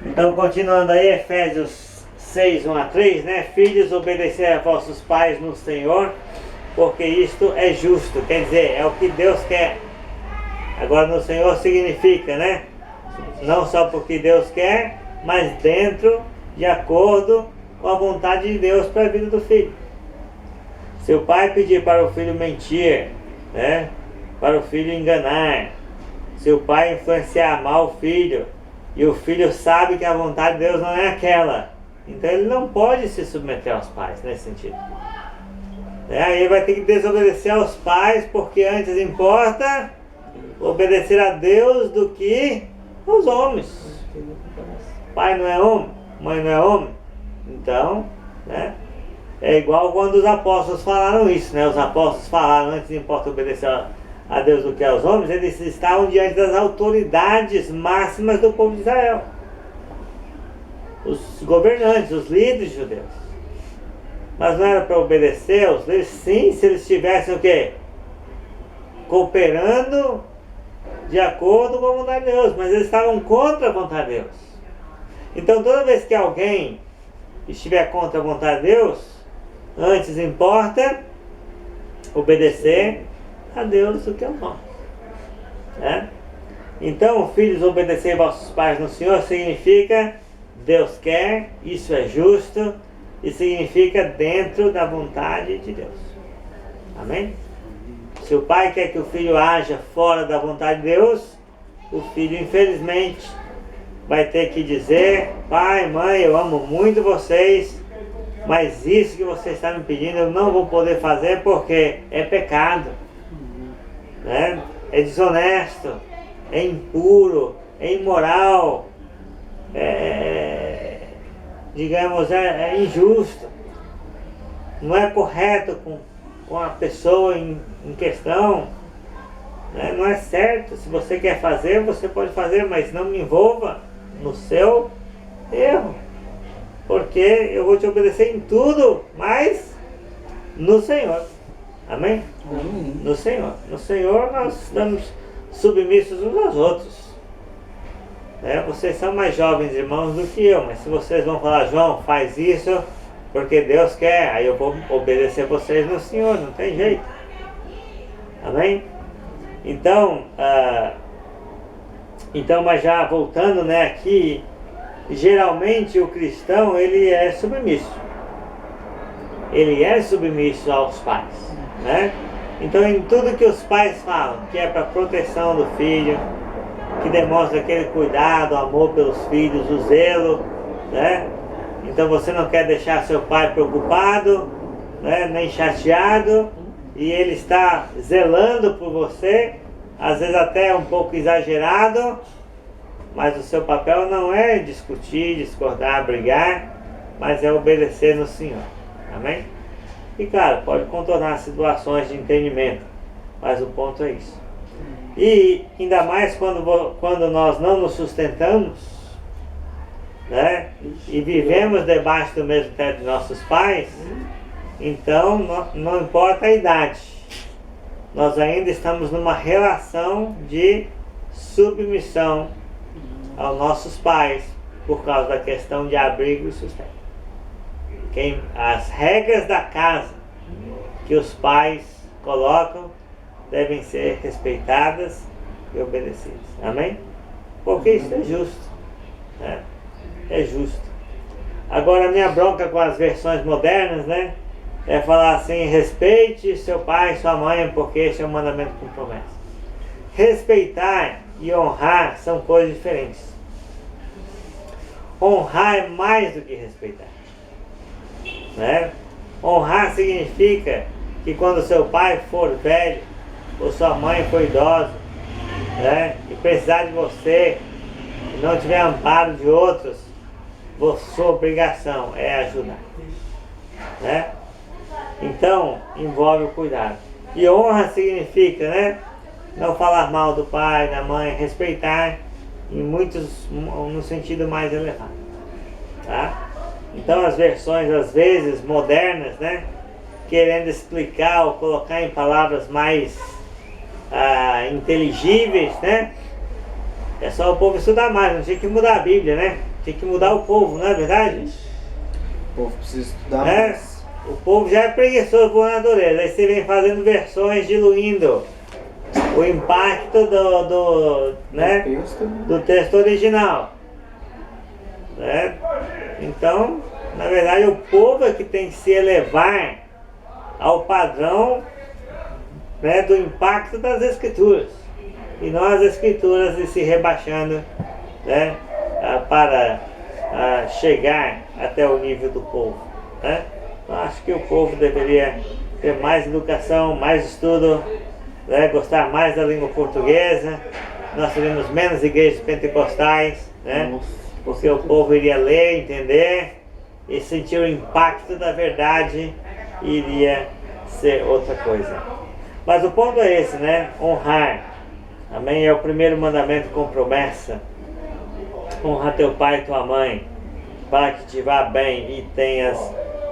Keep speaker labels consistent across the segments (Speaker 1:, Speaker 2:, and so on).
Speaker 1: Então, continuando aí, Efésios 6, 1 a 3, né? Filhos, obedecei a vossos pais no Senhor, porque isto é justo. Quer dizer, é o que Deus quer. Agora, no Senhor significa, né? Não só porque Deus quer, mas dentro, de acordo com a vontade de Deus para a vida do filho. Se o pai pedir para o filho mentir, né? Para o filho enganar, se o pai influenciar mal o filho, e o filho sabe que a vontade de Deus não é aquela, então ele não pode se submeter aos pais nesse sentido. Aí ele vai ter que desobedecer aos pais, porque antes importa obedecer a Deus do que aos homens. Pai não é homem, mãe não é homem. Então, né? É igual quando os apóstolos falaram isso, né? Os apóstolos falaram, antes importa obedecer a Deus do que aos homens, eles estavam diante das autoridades máximas do povo de Israel. Os governantes, os líderes judeus. Mas não era para obedecer aos líderes? Sim, se eles estivessem o quê? Cooperando de acordo com a vontade de Deus, mas eles estavam contra a vontade de Deus. Então toda vez que alguém estiver contra a vontade de Deus, antes importa obedecer a Deus do que ao homem, né? Então, filhos, obedecer vossos pais no Senhor significa Deus quer, isso é justo, e significa dentro da vontade de Deus. Amém? Se o pai quer que o filho haja fora da vontade de Deus, o filho, infelizmente, vai ter que dizer: pai, mãe, eu amo muito vocês, mas isso que você está me pedindo eu não vou poder fazer porque é pecado, né? É desonesto, é impuro, é imoral, digamos, é injusto, não é correto com a pessoa em questão, né? Não é certo. Se você quer fazer, você pode fazer, mas não me envolva no seu erro, porque eu vou te obedecer em tudo, mas no Senhor. Amém?
Speaker 2: Amém.
Speaker 1: No Senhor. No Senhor nós estamos submissos uns aos outros. Vocês são mais jovens irmãos do que eu, mas se vocês vão falar: João, faz isso porque Deus quer, aí eu vou obedecer vocês no Senhor, não tem jeito. Amém? Então, mas já voltando, né, aqui, geralmente o cristão, ele é submisso. Ele é submisso aos pais, né? Então, em tudo que os pais falam, que é para proteção do filho, que demonstra aquele cuidado, amor pelos filhos, o zelo, né? Então você não quer deixar seu pai preocupado, né, nem chateado, e ele está zelando por você, às vezes até um pouco exagerado, mas o seu papel não é discutir, discordar, brigar, mas é obedecer no Senhor. Amém? E claro, pode contornar situações de entendimento, mas o ponto é isso. E ainda mais quando nós não nos sustentamos, né, e vivemos debaixo do mesmo teto de nossos pais, então não importa a idade, nós ainda estamos numa relação de submissão aos nossos pais por causa da questão de abrigo e sustento. As regras da casa que os pais colocam devem ser respeitadas e obedecidas. Amém? Porque isso é justo, né? É justo. Agora, a minha bronca com as versões modernas, né, é falar assim: respeite seu pai e sua mãe, porque esse é um mandamento com promessa. Respeitar e honrar são coisas diferentes. Honrar é mais do que respeitar, né? Honrar significa que quando seu pai for velho ou sua mãe for idosa, né, e precisar de você e não tiver amparo de outros, sua obrigação é ajudar, né? Então envolve o cuidado. E honra significa, né, não falar mal do pai, da mãe, respeitar no sentido mais elevado, tá? Então as versões às vezes modernas, né, querendo explicar ou colocar em palavras mais inteligíveis, né? É só o povo estudar mais, não tinha que mudar a Bíblia, né? Tem que mudar o povo, não é verdade?
Speaker 2: O povo precisa estudar
Speaker 1: É?
Speaker 2: mais.
Speaker 1: O povo já é preguiçoso por natureza. Aí você vem fazendo versões diluindo o impacto né, do texto original. Né? Então, na verdade, o povo é que tem que se elevar ao padrão, né, do impacto das Escrituras. E não as Escrituras se rebaixando, né, para chegar até o nível do povo. Né? Então, acho que o povo deveria ter mais educação, mais estudo, né, gostar mais da língua portuguesa. Nós teríamos menos igrejas pentecostais, né? Porque o povo iria ler, entender e sentir o impacto da verdade e iria ser outra coisa. Mas o ponto é esse, né? Honrar. Amém? É o primeiro mandamento com promessa. Honra teu pai e tua mãe, para que te vá bem e tenhas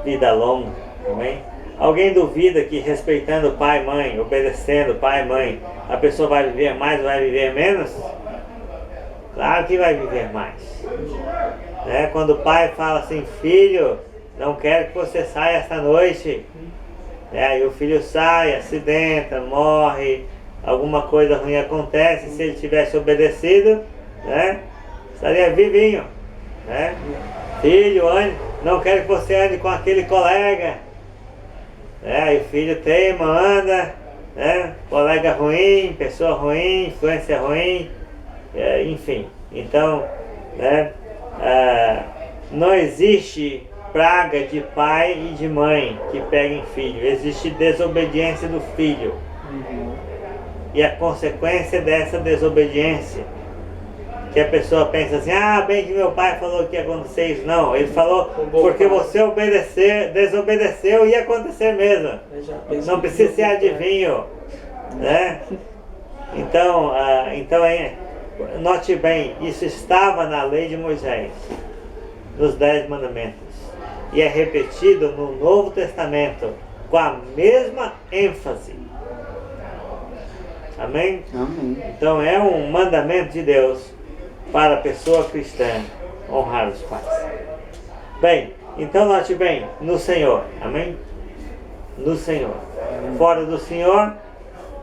Speaker 1: vida longa. Amém? Alguém duvida que respeitando pai e mãe, obedecendo pai e mãe, a pessoa vai viver mais ou vai viver menos? Claro que vai viver mais. Né? Quando o pai fala assim, filho, não quero que você saia esta noite. E o filho sai, acidenta, morre, alguma coisa ruim acontece. Se ele tivesse obedecido, né, estaria vivinho. Né? Filho, não quero que você ande com aquele colega. E o filho teima, anda, né? Colega ruim, pessoa ruim, influência ruim, enfim. Então, né, não existe praga de pai e de mãe que peguem filho. Existe desobediência do filho. E a consequência dessa desobediência, que a pessoa pensa assim, bem que meu pai falou que ia acontecer isso. Não, ele falou porque você desobedeceu e ia acontecer mesmo. Não precisa ser adivinho, né? Então, note bem, isso estava na lei de Moisés, nos 10 mandamentos, e é repetido no Novo Testamento com a mesma ênfase. Amém?
Speaker 2: Amém.
Speaker 1: Então é um mandamento de Deus para a pessoa cristã honrar os pais. Bem, então note bem, no Senhor, amém? No Senhor. Fora do Senhor,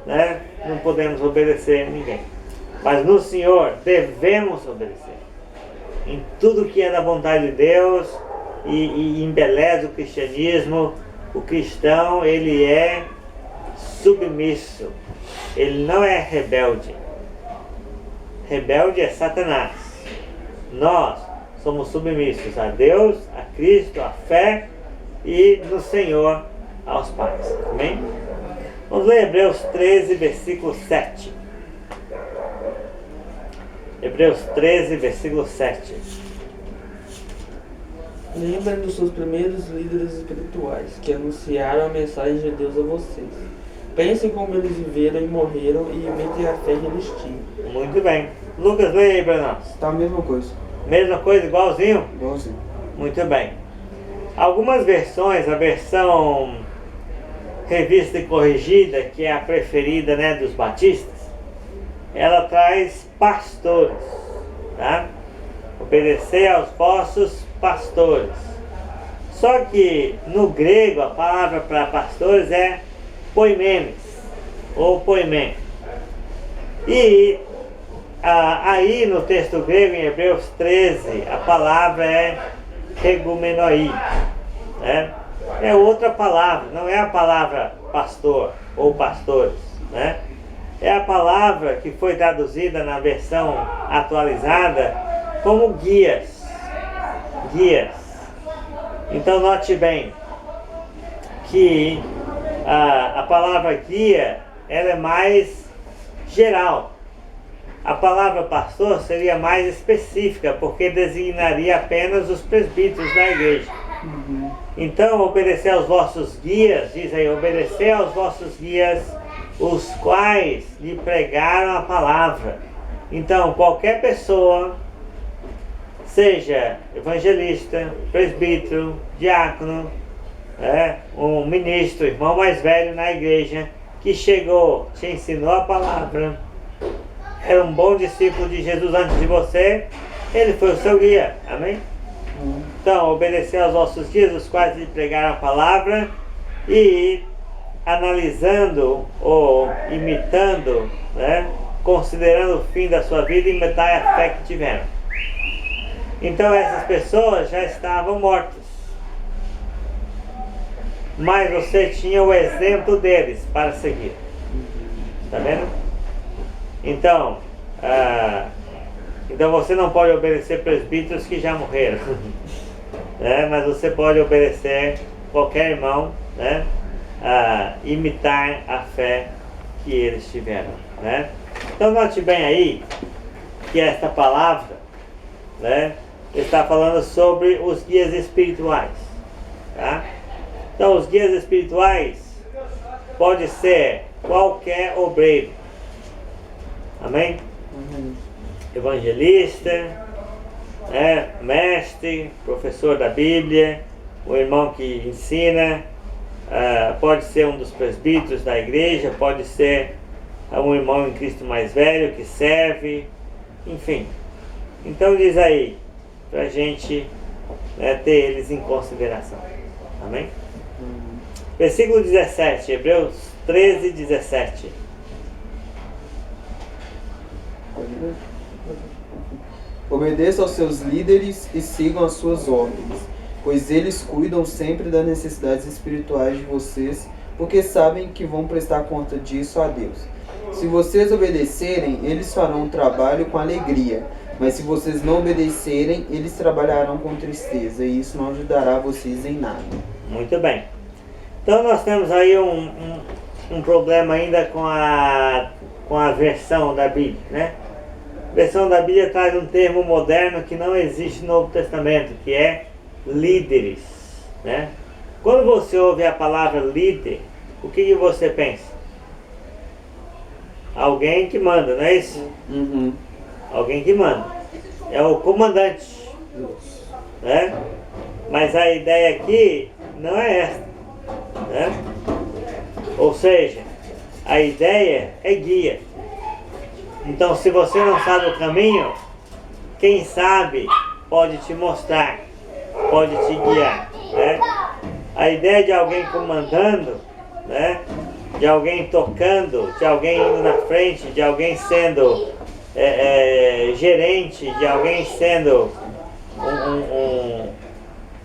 Speaker 1: né, não podemos obedecer a ninguém. Mas no Senhor devemos obedecer. Em tudo que é da vontade de Deus e embeleza o cristianismo, o cristão, ele é submisso. Ele não é rebelde. Rebelde é Satanás. Nós somos submissos a Deus, a Cristo, a fé e no Senhor aos pais. Amém? Vamos ler Hebreus 13, versículo 7. Hebreus 13, versículo 7.
Speaker 3: Lembrem dos seus primeiros líderes espirituais que anunciaram a mensagem de Deus a vocês. Pensem como eles viveram e morreram e imitem a fé que eles tinham.
Speaker 1: Muito bem. Lucas, leia aí para nós.
Speaker 2: Tá a mesma coisa.
Speaker 1: Mesma coisa, igualzinho?
Speaker 2: Igualzinho.
Speaker 1: Muito bem. Algumas versões, a versão revista e corrigida, que é a preferida, né, dos batistas, ela traz pastores, tá? Obedecer aos vossos pastores. Só que no grego a palavra para pastores é poimenes, ou poimen. E aí no texto grego, em Hebreus 13, a palavra é regumenoi, né? É outra palavra, não é a palavra pastor ou pastores, né? É a palavra que foi traduzida na versão atualizada como guias. Guias. Então note bem que a palavra guia, ela é mais geral. A palavra pastor seria mais específica, porque designaria apenas os presbíteros da igreja. Então, obedecer aos vossos guias, diz aí, obedecer aos vossos guias, os quais lhe pregaram a palavra. Então, qualquer pessoa, seja evangelista, presbítero, diácono, um ministro, irmão mais velho na igreja, que chegou, te ensinou a palavra, era um bom discípulo de Jesus antes de você, Ele foi o seu guia, amém? Então, obedeceu aos vossos guias, os quais lhe pregaram a palavra, e analisando ou imitando, né, considerando o fim da sua vida, imitai a fé que tiveram. Então essas pessoas já estavam mortas, mas você tinha o exemplo deles para seguir. Está vendo? Então, então você não pode obedecer presbíteros que já morreram, né? Mas você pode obedecer qualquer irmão, né? Imitar a fé que eles tiveram, né? Então note bem aí que esta palavra, né, está falando sobre os guias espirituais, tá? Então os guias espirituais pode ser qualquer obreiro, amém? Evangelista, né, mestre, professor da Bíblia, o irmão que ensina, pode ser um dos presbíteros da igreja, pode ser um irmão em Cristo mais velho que serve, enfim. Então diz aí, para a gente, né, ter eles em consideração, amém? Versículo 17, Hebreus 13, 17.
Speaker 2: Obedeçam aos seus líderes e sigam as suas ordens, pois eles cuidam sempre das necessidades espirituais de vocês, porque sabem que vão prestar conta disso a Deus. Se vocês obedecerem, eles farão o trabalho com alegria, mas se vocês não obedecerem, eles trabalharão com tristeza, e isso não ajudará vocês em nada.
Speaker 1: Muito bem. Então nós temos aí um problema ainda com a versão da Bíblia, né? A versão da Bíblia traz um termo moderno que não existe no Novo Testamento, que é líderes, né? Quando você ouve a palavra líder, o que você pensa? Alguém que manda, não é isso? Alguém que manda. É o comandante, né? Mas a ideia aqui não é essa, né? Ou seja, a ideia é guia. Então, se você não sabe o caminho, quem sabe pode te mostrar, pode te guiar, né? A ideia de alguém comandando, né? De alguém tocando, de alguém indo na frente, de alguém sendo gerente, de alguém sendo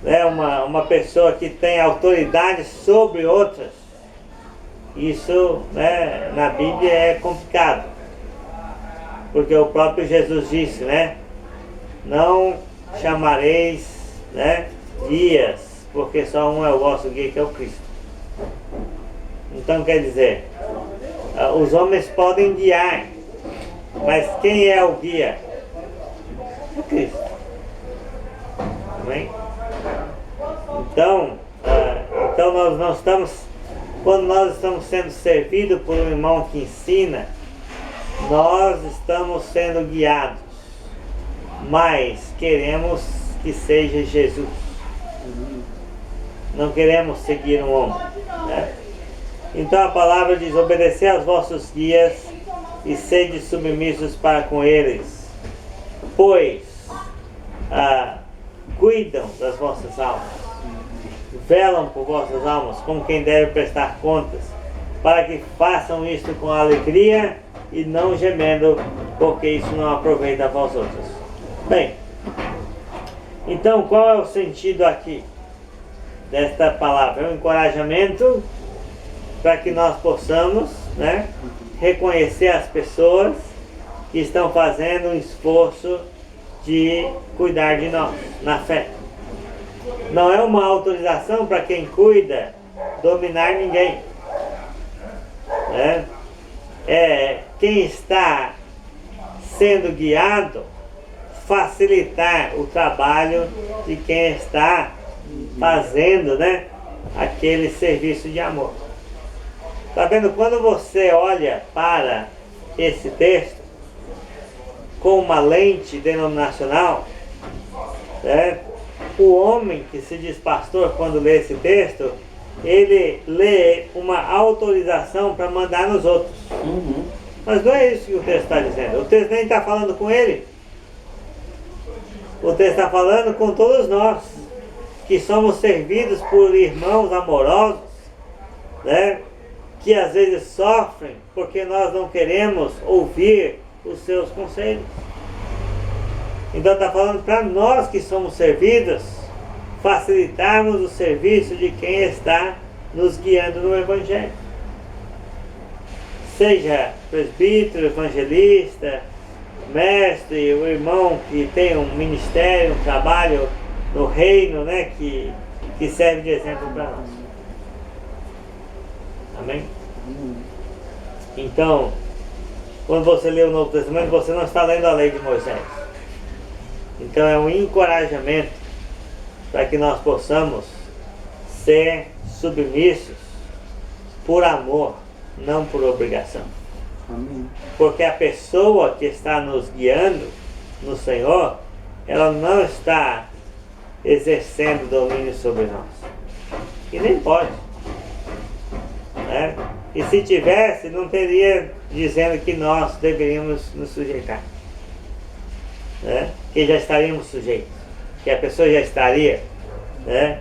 Speaker 1: né, uma pessoa que tem autoridade sobre outras. Isso, né, na Bíblia é complicado, porque o próprio Jesus disse, né, não chamareis, né, guias, porque só um é o vosso guia, que é o Cristo. Então quer dizer, os homens podem guiar, mas quem é o guia? É Cristo. Amém? Então nós não estamos, quando nós estamos sendo servidos por um irmão que ensina, nós estamos sendo guiados, mas queremos que seja Jesus. Não queremos seguir um homem, né? Então a palavra diz, obedecer aos vossos guias e sede submissos para com eles, pois cuidam das vossas almas, velam por vossas almas, como quem deve prestar contas, para que façam isto com alegria e não gemendo, porque isso não aproveita a vós outros. Bem, então qual é o sentido aqui desta palavra? É um encorajamento para que nós possamos, né, reconhecer as pessoas que estão fazendo um esforço de cuidar de nós, na fé. Não é uma autorização para quem cuida dominar ninguém, né? É quem está sendo guiado facilitar o trabalho de quem está fazendo, né, aquele serviço de amor. Está vendo? Quando você olha para esse texto com uma lente denominacional, né, o homem que se diz pastor, quando lê esse texto, ele lê uma autorização para mandar nos outros. Mas não é isso que o texto está dizendo. O texto nem está falando com ele. O texto está falando com todos nós, que somos servidos por irmãos amorosos, né? Que às vezes sofrem porque nós não queremos ouvir os seus conselhos. Então está falando para nós que somos servidos, facilitarmos o serviço de quem está nos guiando no Evangelho. Seja presbítero, evangelista, mestre, o irmão que tem um ministério, um trabalho no reino, né, que serve de exemplo para nós. Amém? Então, quando você lê o Novo Testamento, você não está lendo a lei de Moisés. Então é um encorajamento para que nós possamos ser submissos por amor, não por obrigação.
Speaker 2: Amém.
Speaker 1: Porque a pessoa que está nos guiando no Senhor, ela não está exercendo domínio sobre nós. E nem pode. Né? E se tivesse, não teria dizendo que nós deveríamos nos sujeitar. Né? Que já estaríamos sujeitos. Que a pessoa já estaria, né,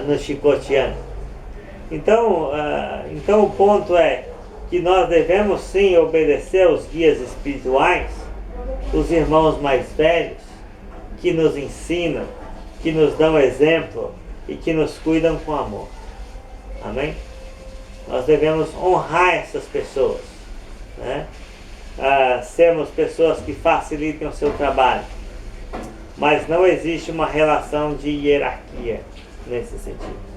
Speaker 1: nos chicoteando. Então o ponto é que nós devemos sim obedecer aos guias espirituais, os irmãos mais velhos, que nos ensinam, que nos dão exemplo e que nos cuidam com amor. Amém? Nós devemos honrar essas pessoas, né? Sermos pessoas que facilitem o seu trabalho, mas não existe uma relação de hierarquia nesse sentido.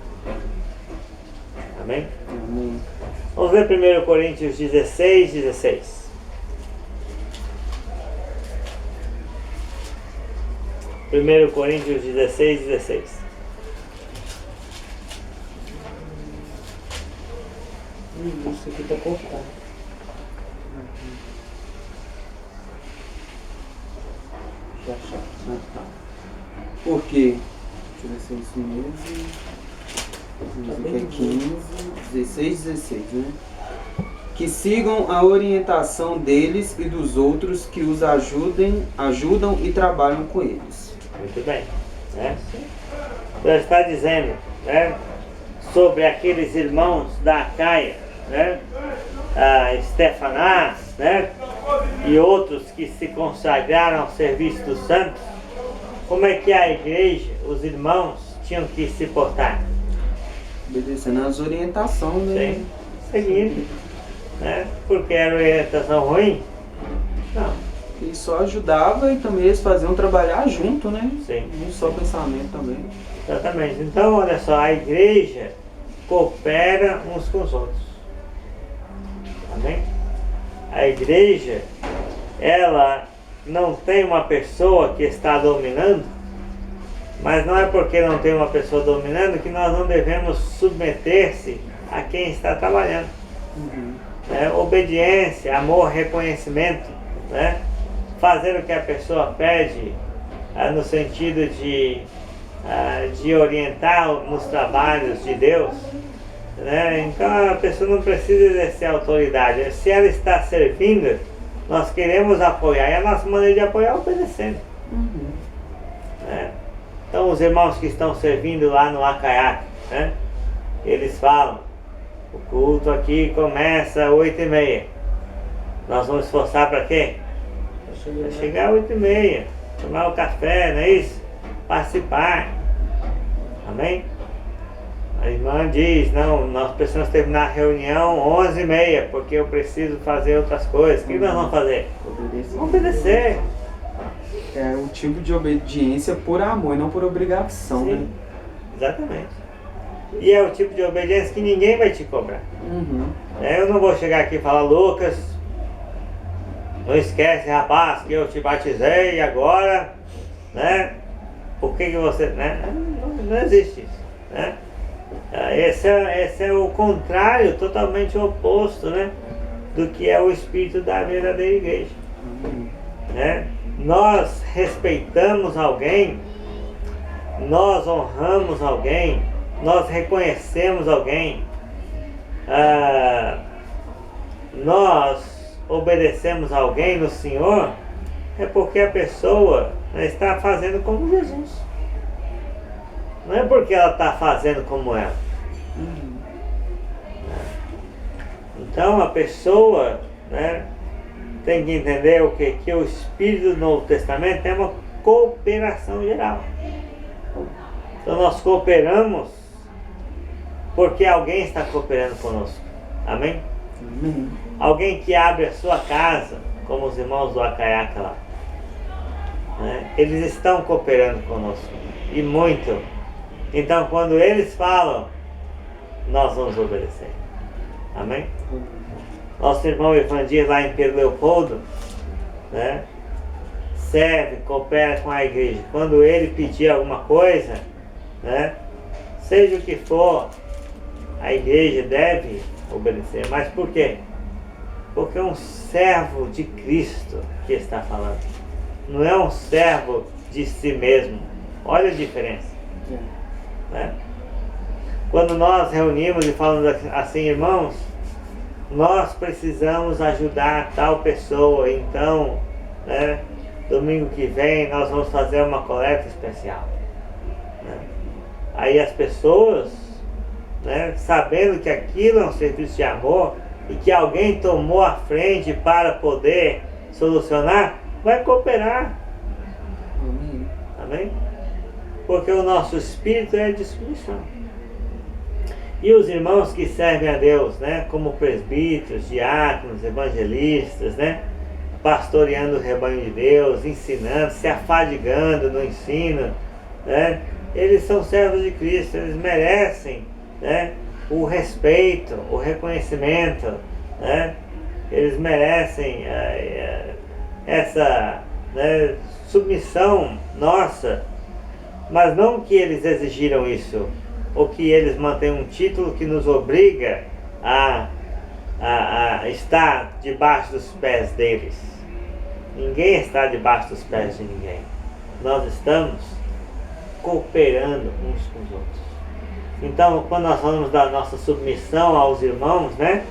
Speaker 1: Amém?
Speaker 2: Amém.
Speaker 1: Vamos ver 1 Coríntios 16, 16. 1 Coríntios 16, 16.
Speaker 3: Isso aqui tá cortado.
Speaker 2: Porque 16 meses, aqui é 15, 16, né? Que sigam a orientação deles e dos outros que os ajudam e trabalham com eles.
Speaker 1: Muito bem. Né? Já está dizendo, né, sobre aqueles irmãos da Acaia, né, a Estefanás, né, e outros que se consagraram ao serviço dos santos, como é que a igreja, os irmãos, tinham que se portar?
Speaker 2: Obedecendo as orientações, né?
Speaker 1: Sim, seguindo, né? Porque era orientação ruim? Não.
Speaker 2: E só ajudava e também eles faziam trabalhar junto, né?
Speaker 1: Sim.
Speaker 2: Não só pensamento também.
Speaker 1: Exatamente. Então, olha só, a igreja coopera uns com os outros. Amém? A igreja, ela não tem uma pessoa que está dominando, mas não é porque não tem uma pessoa dominando que nós não devemos submeter-se a quem está trabalhando. Obediência, amor, reconhecimento, né? Fazer o que a pessoa pede, no sentido de orientar nos trabalhos de Deus, né? Então a pessoa não precisa exercer autoridade. Se ela está servindo, nós queremos apoiar, e a nossa maneira de apoiar é obedecendo. Né? Então os irmãos que estão servindo lá no Acaiaque, né? Eles falam, o culto aqui começa às 8h30. Nós vamos esforçar para quê? Para chegar às 8h30, tomar o café, não é isso? Participar. Amém? A irmã diz, não, nós precisamos terminar a reunião 11h30, porque eu preciso fazer outras coisas. O que nós vamos fazer? Obedecer.
Speaker 2: É um tipo de obediência por amor e não por obrigação,
Speaker 1: Sim,
Speaker 2: né?
Speaker 1: exatamente. E é o tipo de obediência que ninguém vai te cobrar. Eu não vou chegar aqui e falar, Lucas, não esquece, rapaz, que eu te batizei e agora, né? Por que você... Né? Não existe isso, né? Esse é o contrário, totalmente oposto, né, do que é o espírito da verdadeira igreja. Né? Nós respeitamos alguém, nós honramos alguém, nós reconhecemos alguém, nós obedecemos alguém no Senhor é porque a pessoa, né, está fazendo como Jesus. Não é porque ela está fazendo como ela. Então a pessoa, né, tem que entender o que o Espírito do Novo Testamento é uma cooperação geral. Então nós cooperamos porque alguém está cooperando conosco. Amém?
Speaker 2: Amém.
Speaker 1: Alguém que abre a sua casa, como os irmãos do Acaiaca lá, né? Eles estão cooperando conosco, e muito. Então quando eles falam, nós vamos obedecer. Amém? Nosso irmão Evandir lá em Pedro Leopoldo, né, serve, coopera com a igreja. Quando ele pedir alguma coisa, né, seja o que for, a igreja deve obedecer. Mas por quê? Porque é um servo de Cristo que está falando. Não é um servo de si mesmo. Olha a diferença. Né? Quando nós reunimos e falamos assim, irmãos, nós precisamos ajudar tal pessoa, então, né, domingo que vem nós vamos fazer uma coleta especial. Né? Aí as pessoas, né, sabendo que aquilo é um serviço de amor e que alguém tomou a frente para poder solucionar, vai cooperar.
Speaker 2: Amém.
Speaker 1: Amém? Porque o nosso espírito é de submissão. E os irmãos que servem a Deus, né, como presbíteros, diáconos, evangelistas, né, pastoreando o rebanho de Deus, ensinando, se afadigando no ensino, né, eles são servos de Cristo, eles merecem, né, o respeito, o reconhecimento, né, eles merecem essa, né, submissão nossa, mas não que eles exigiram isso, ou que eles mantêm um título que nos obriga a estar debaixo dos pés deles. Ninguém está debaixo dos pés de ninguém. Nós estamos cooperando uns com os outros. Então, quando nós falamos da nossa submissão aos irmãos, né,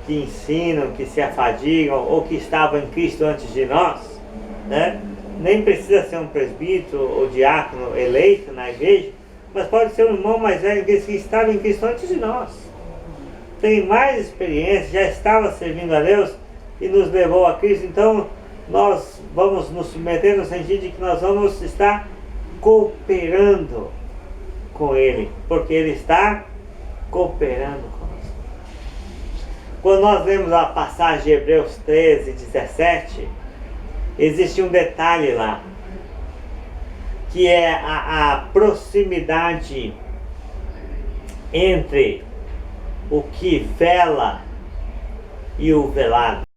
Speaker 1: que ensinam, que se afadigam, ou que estavam em Cristo antes de nós, né, nem precisa ser um presbítero ou diácono eleito na igreja, mas pode ser um irmão mais velho que estava em Cristo antes de nós. Tem mais experiência, já estava servindo a Deus e nos levou a Cristo. Então nós vamos nos submeter no sentido de que nós vamos estar cooperando com Ele, porque Ele está cooperando conosco. Quando nós lemos a passagem de Hebreus 13, 17, existe um detalhe lá, que é a proximidade entre o que vela e o velado.